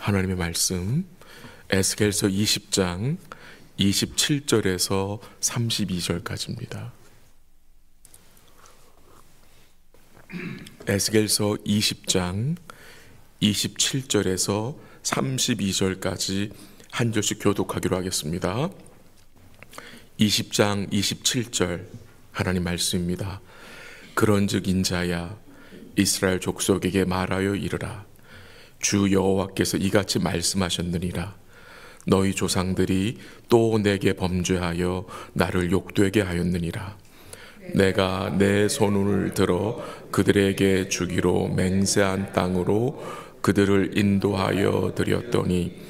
하나님의 말씀 에스겔서 20장 27절에서 32절까지입니다. 에스겔서 20장 27절에서 32절까지 한 절씩 교독하기로 하겠습니다. 20장 27절 하나님 말씀입니다. 그런즉 인자야 이스라엘 족속에게 말하여 이르라. 주 여호와께서 이같이 말씀하셨느니라. 너희 조상들이 또 내게 범죄하여 나를 욕되게 하였느니라. 내가 내 손을 들어 그들에게 주기로 맹세한 땅으로 그들을 인도하여 드렸더니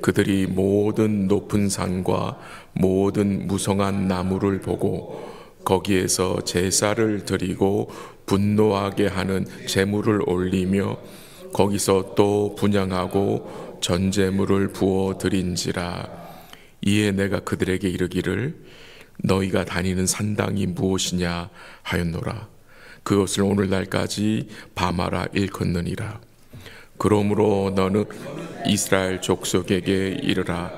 그들이 모든 높은 산과 모든 무성한 나무를 보고 거기에서 제사를 드리고 분노하게 하는 제물을 올리며 거기서 또 분향하고 전제물을 부어 드린지라. 이에 내가 그들에게 이르기를 너희가 다니는 산당이 무엇이냐 하였노라. 그것을 오늘날까지 바마라 일컫느니라. 그러므로 너는 이스라엘 족속에게 이르라.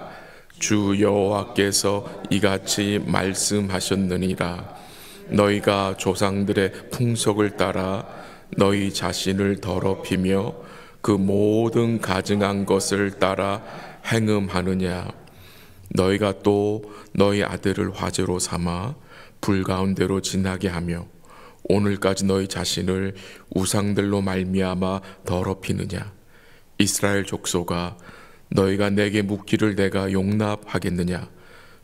주 여호와께서 이같이 말씀하셨느니라. 너희가 조상들의 풍속을 따라 너희 자신을 더럽히며 그 모든 가증한 것을 따라 행음하느냐. 너희가 또 너희 아들을 화제로 삼아 불 가운데로 지나게 하며 오늘까지 너희 자신을 우상들로 말미암아 더럽히느냐. 이스라엘 족속아, 너희가 내게 묻기를 내가 용납하겠느냐.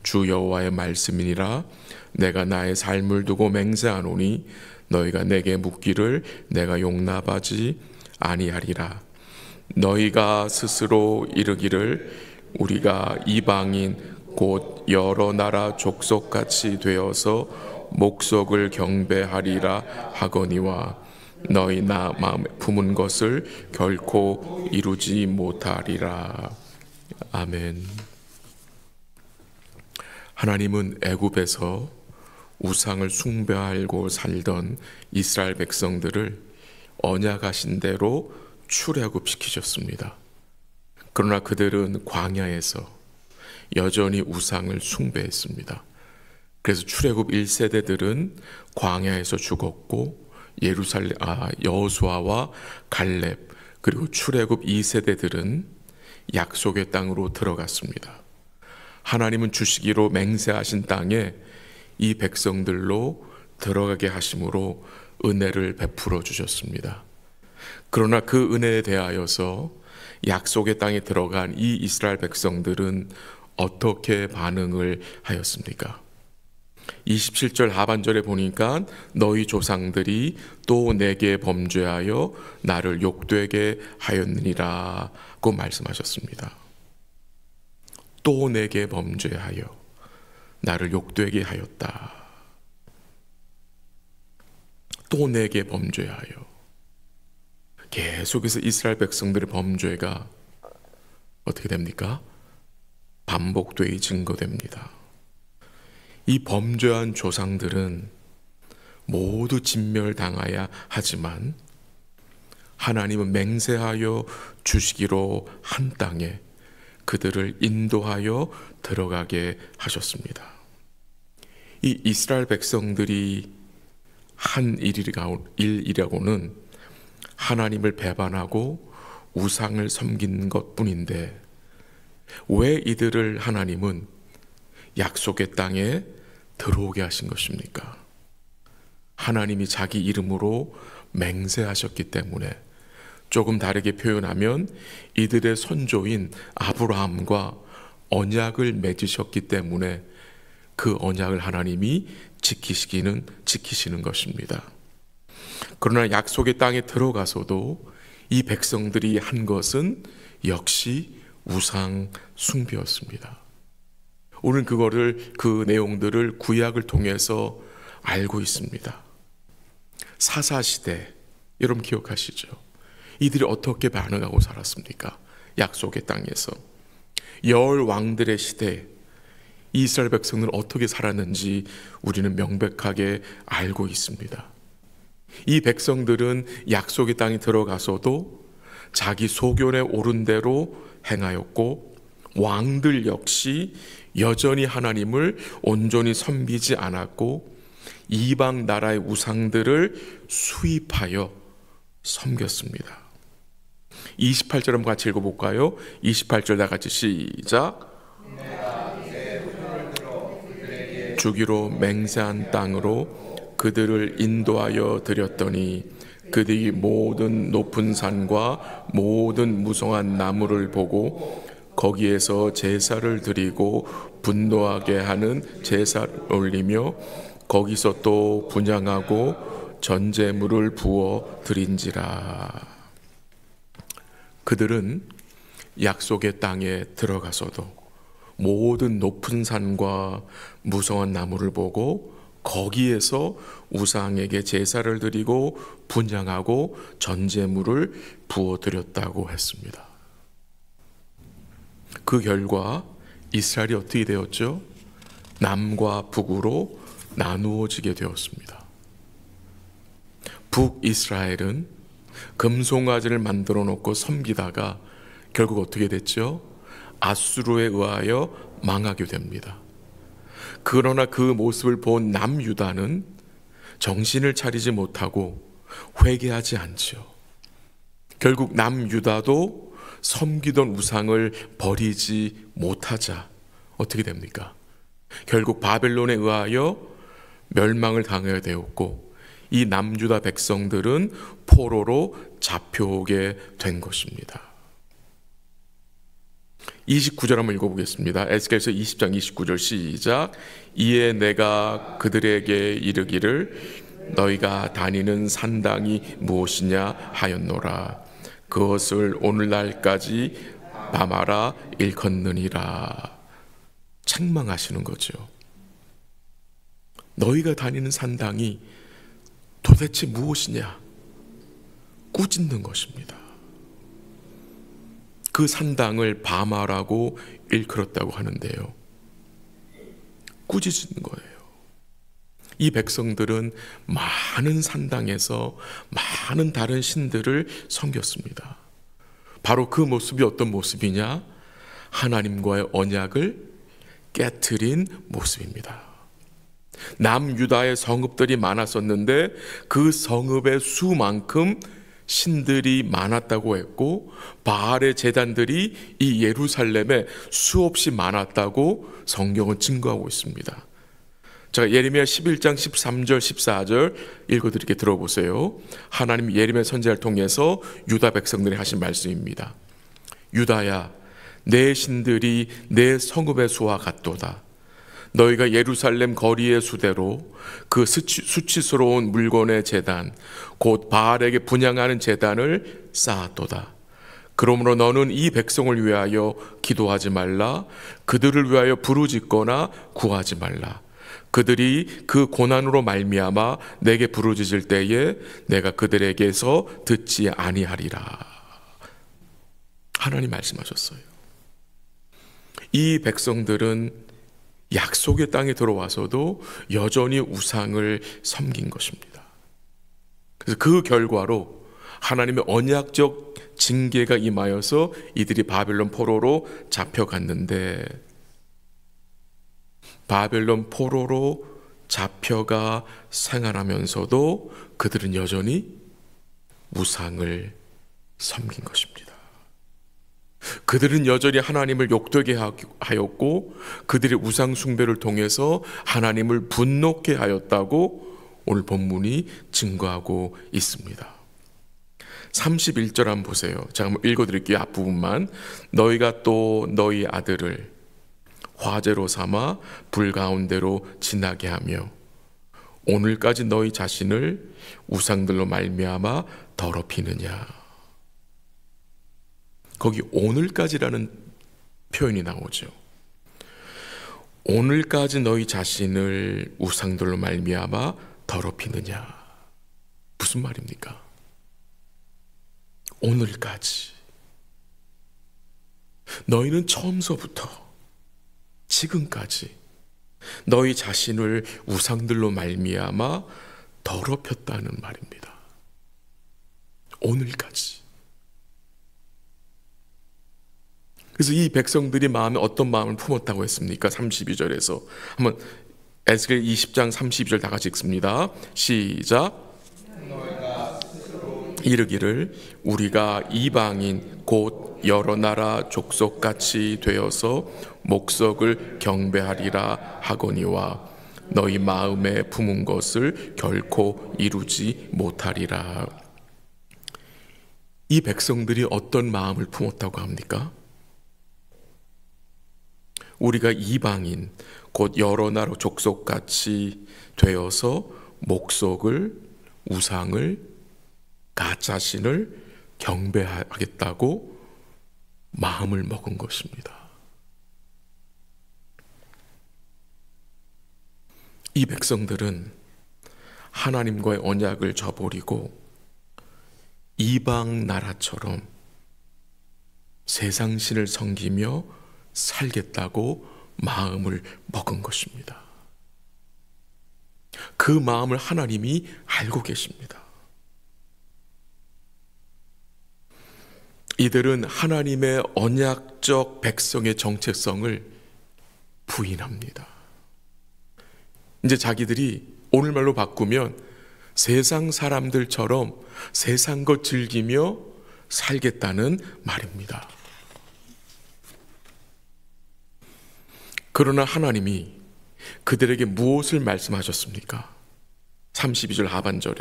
주 여호와의 말씀이니라. 내가 나의 삶을 두고 맹세하노니 너희가 내게 묻기를 내가 용납하지 아니하리라. 너희가 스스로 이르기를 우리가 이방인 곧 여러 나라 족속같이 되어서 목석을 경배하리라 하거니와 너희 나 마음에 품은 것을 결코 이루지 못하리라. 아멘. 하나님은 애굽에서 우상을 숭배하고 살던 이스라엘 백성들을 언약하신 대로 출애굽시키셨습니다. 그러나 그들은 광야에서 여전히 우상을 숭배했습니다. 그래서 출애굽 1세대들은 광야에서 죽었고 여호수아와 갈렙 그리고 출애굽 2세대들은 약속의 땅으로 들어갔습니다. 하나님은 주시기로 맹세하신 땅에 이 백성들로 들어가게 하심으로 은혜를 베풀어 주셨습니다. 그러나 그 은혜에 대하여서 약속의 땅에 들어간 이 이스라엘 백성들은 어떻게 반응을 하였습니까? 27절 하반절에 보니까 너희 조상들이 또 내게 범죄하여 나를 욕되게 하였느니라고 말씀하셨습니다. 또 내게 범죄하여 나를 욕되게 하였다. 또 내게 범죄하여. 계속해서 이스라엘 백성들의 범죄가 어떻게 됩니까? 반복되이 증거됩니다. 이 범죄한 조상들은 모두 진멸당하야 하지만 하나님은 맹세하여 주시기로 한 땅에 그들을 인도하여 들어가게 하셨습니다. 이 이스라엘 백성들이 한 일이라고는 하나님을 배반하고 우상을 섬긴 것뿐인데 왜 이들을 하나님은 약속의 땅에 들어오게 하신 것입니까? 하나님이 자기 이름으로 맹세하셨기 때문에, 조금 다르게 표현하면 이들의 선조인 아브라함과 언약을 맺으셨기 때문에 그 언약을 하나님이 지키시는 것입니다. 그러나 약속의 땅에 들어가서도 이 백성들이 한 것은 역시 우상 숭배였습니다. 오늘 그 내용들을 구약을 통해서 알고 있습니다. 사사시대, 여러분 기억하시죠? 이들이 어떻게 반응하고 살았습니까? 약속의 땅에서. 열 왕들의 시대, 이스라엘 백성들은 어떻게 살았는지 우리는 명백하게 알고 있습니다. 이 백성들은 약속의 땅에 들어가서도 자기 소견에 오른 대로 행하였고 왕들 역시 여전히 하나님을 온전히 섬기지 않았고 이방 나라의 우상들을 수입하여 섬겼습니다. 28절 한번 같이 읽어볼까요? 28절 다 같이 시작. 주기로 맹세한 땅으로 그들을 인도하여 드렸더니 그들이 모든 높은 산과 모든 무성한 나무를 보고 거기에서 제사를 드리고 분노하게 하는 제사를 올리며 거기서 또 분향하고 전제물을 부어 드린지라. 그들은 약속의 땅에 들어가서도 모든 높은 산과 무성한 나무를 보고 거기에서 우상에게 제사를 드리고 분향하고 전제물을 부어드렸다고 했습니다. 그 결과 이스라엘이 어떻게 되었죠? 남과 북으로 나누어지게 되었습니다. 북이스라엘은 금송아지를 만들어 놓고 섬기다가 결국 어떻게 됐죠? 아수르에 의하여 망하게 됩니다. 그러나 그 모습을 본 남유다는 정신을 차리지 못하고 회개하지 않죠. 결국 남유다도 섬기던 우상을 버리지 못하자 어떻게 됩니까? 결국 바벨론에 의하여 멸망을 당하게 되었고 이 남유다 백성들은 포로로 잡혀오게 된 것입니다. 29절 한번 읽어보겠습니다. 에스겔서 20장 29절 시작. 이에 내가 그들에게 이르기를 너희가 다니는 산당이 무엇이냐 하였노라. 그것을 오늘날까지 마마라 일컫느니라. 책망하시는 거죠. 너희가 다니는 산당이 도대체 무엇이냐? 꾸짖는 것입니다. 그 산당을 바마라고 일컬었다고 하는데요. 꾸짖는 거예요. 이 백성들은 많은 산당에서 많은 다른 신들을 섬겼습니다. 바로 그 모습이 어떤 모습이냐? 하나님과의 언약을 깨트린 모습입니다. 남유다의 성읍들이 많았었는데 그 성읍의 수만큼 신들이 많았다고 했고 바알의 제단들이 이 예루살렘에 수없이 많았다고 성경은 증거하고 있습니다. 제가 예레미야 11장 13절 14절 읽어드릴게 들어보세요. 하나님 예레미야 선지자를 통해서 유다 백성들이 하신 말씀입니다. 유다야, 내 신들이 내 성읍의 수와 같도다. 너희가 예루살렘 거리의 수대로 그 수치스러운 물건의 제단 곧 바알에게 분향하는 제단을 쌓았도다. 그러므로 너는 이 백성을 위하여 기도하지 말라. 그들을 위하여 부르짖거나 구하지 말라. 그들이 그 고난으로 말미암아 내게 부르짖을 때에 내가 그들에게서 듣지 아니하리라. 하나님 말씀하셨어요. 이 백성들은 약속의 땅에 들어와서도 여전히 우상을 섬긴 것입니다. 그래서 그 결과로 하나님의 언약적 징계가 임하여서 이들이 바벨론 포로로 잡혀갔는데 바벨론 포로로 잡혀가 생활하면서도 그들은 여전히 우상을 섬긴 것입니다. 그들은 여전히 하나님을 욕되게 하였고 그들의 우상 숭배를 통해서 하나님을 분노케 하였다고 오늘 본문이 증거하고 있습니다. 31절 한번 보세요. 제가 한번 읽어드릴게요. 앞부분만. 너희가 또 너희 아들을 화제로 삼아 불 가운데로 지나게 하며 오늘까지 너희 자신을 우상들로 말미암아 더럽히느냐. 거기 오늘까지라는 표현이 나오죠. 오늘까지 너희 자신을 우상들로 말미암아 더럽히느냐. 무슨 말입니까? 오늘까지. 너희는 처음서부터 지금까지 너희 자신을 우상들로 말미암아 더럽혔다는 말입니다. 오늘까지. 그래서 이 백성들이 마음에 어떤 마음을 품었다고 했습니까? 32절에서 한번 에스겔 20장 32절 다 같이 읽습니다. 시작. 이르기를 우리가 이방인 곧 여러 나라 족속같이 되어서 목석을 경배하리라 하거니와 너희 마음에 품은 것을 결코 이루지 못하리라. 이 백성들이 어떤 마음을 품었다고 합니까? 우리가 이방인 곧 여러 나라 족속같이 되어서 목석을, 우상을, 나 자신을 경배하겠다고 마음을 먹은 것입니다. 이 백성들은 하나님과의 언약을 저버리고 이방 나라처럼 세상신을 섬기며 살겠다고 마음을 먹은 것입니다. 그 마음을 하나님이 알고 계십니다. 이들은 하나님의 언약적 백성의 정체성을 부인합니다. 이제 자기들이 오늘말로 바꾸면 세상 사람들처럼 세상 것 즐기며 살겠다는 말입니다. 그러나 하나님이 그들에게 무엇을 말씀하셨습니까? 32절 하반절에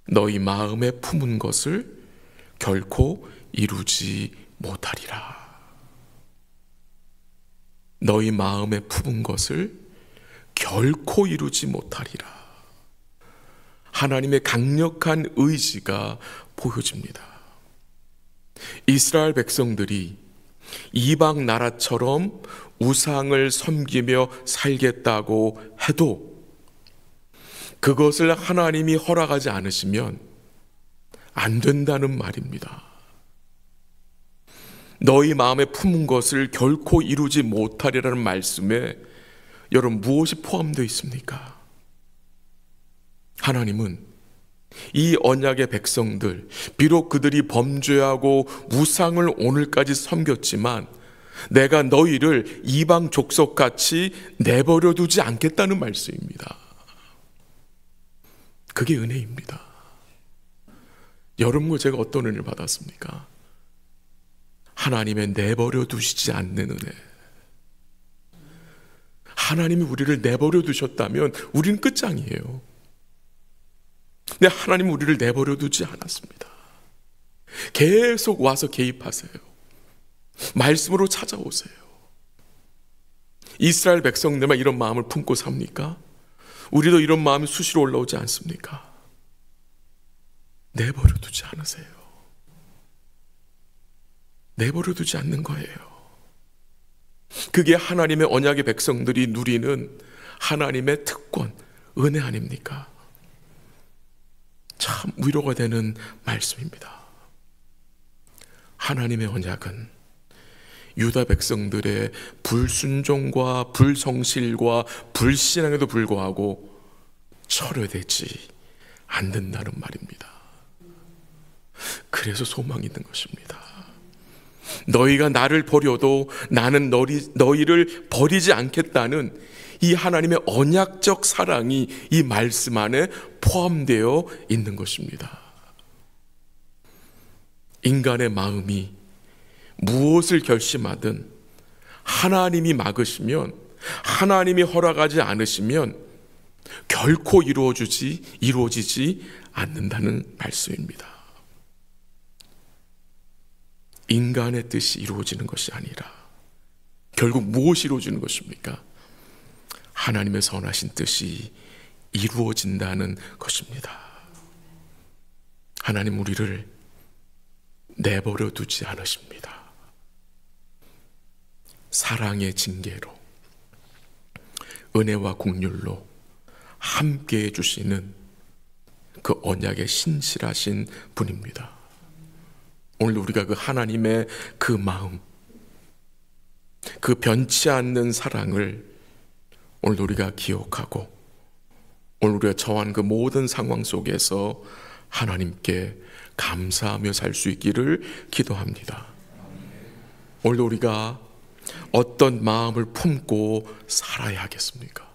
너희 마음에 품은 것을 결코 이루지 못하리라. 너희 마음에 품은 것을 결코 이루지 못하리라. 하나님의 강력한 의지가 보여집니다. 이스라엘 백성들이 이방 나라처럼 우상을 섬기며 살겠다고 해도 그것을 하나님이 허락하지 않으시면 안 된다는 말입니다. 너희 마음에 품은 것을 결코 이루지 못하리라는 말씀에 여러분 무엇이 포함되어 있습니까? 하나님은 이 언약의 백성들, 비록 그들이 범죄하고 우상을 오늘까지 섬겼지만 내가 너희를 이방 족속같이 내버려 두지 않겠다는 말씀입니다. 그게 은혜입니다. 여러분과 제가 어떤 은혜를 받았습니까? 하나님의 내버려 두시지 않는 은혜. 하나님이 우리를 내버려 두셨다면 우리는 끝장이에요. 근데 하나님은 우리를 내버려 두지 않았습니다. 계속 와서 개입하세요. 말씀으로 찾아오세요. 이스라엘 백성들만 이런 마음을 품고 삽니까? 우리도 이런 마음이 수시로 올라오지 않습니까? 내버려 두지 않으세요. 내버려 두지 않는 거예요. 그게 하나님의 언약의 백성들이 누리는 하나님의 특권, 은혜 아닙니까? 참 위로가 되는 말씀입니다. 하나님의 언약은 유다 백성들의 불순종과 불성실과 불신앙에도 불구하고 철회되지 않는다는 말입니다. 그래서 소망이 있는 것입니다. 너희가 나를 버려도 나는 너희를 버리지 않겠다는 이 하나님의 언약적 사랑이 이 말씀 안에 포함되어 있는 것입니다. 인간의 마음이 무엇을 결심하든 하나님이 막으시면, 하나님이 허락하지 않으시면 결코 이루어지지 않는다는 말씀입니다. 인간의 뜻이 이루어지는 것이 아니라 결국 무엇이 이루어지는 것입니까? 하나님의 선하신 뜻이 이루어진다는 것입니다. 하나님 우리를 내버려 두지 않으십니다. 사랑의 징계로, 은혜와 긍휼로 함께 해주시는 그 언약의 신실하신 분입니다. 오늘 우리가 그 하나님의 그 마음, 그 변치 않는 사랑을 오늘 우리가 기억하고 오늘 우리가 처한 그 모든 상황 속에서 하나님께 감사하며 살 수 있기를 기도합니다. 오늘도 우리가 어떤 마음을 품고 살아야 하겠습니까?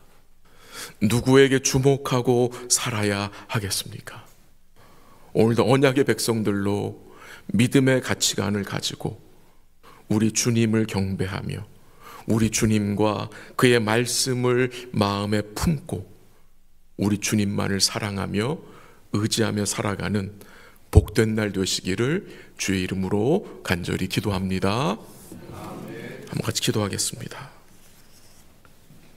누구에게 주목하고 살아야 하겠습니까? 오늘도 언약의 백성들로 믿음의 가치관을 가지고 우리 주님을 경배하며 우리 주님과 그의 말씀을 마음에 품고 우리 주님만을 사랑하며 의지하며 살아가는 복된 날 되시기를 주의 이름으로 간절히 기도합니다. 한번 같이 기도하겠습니다.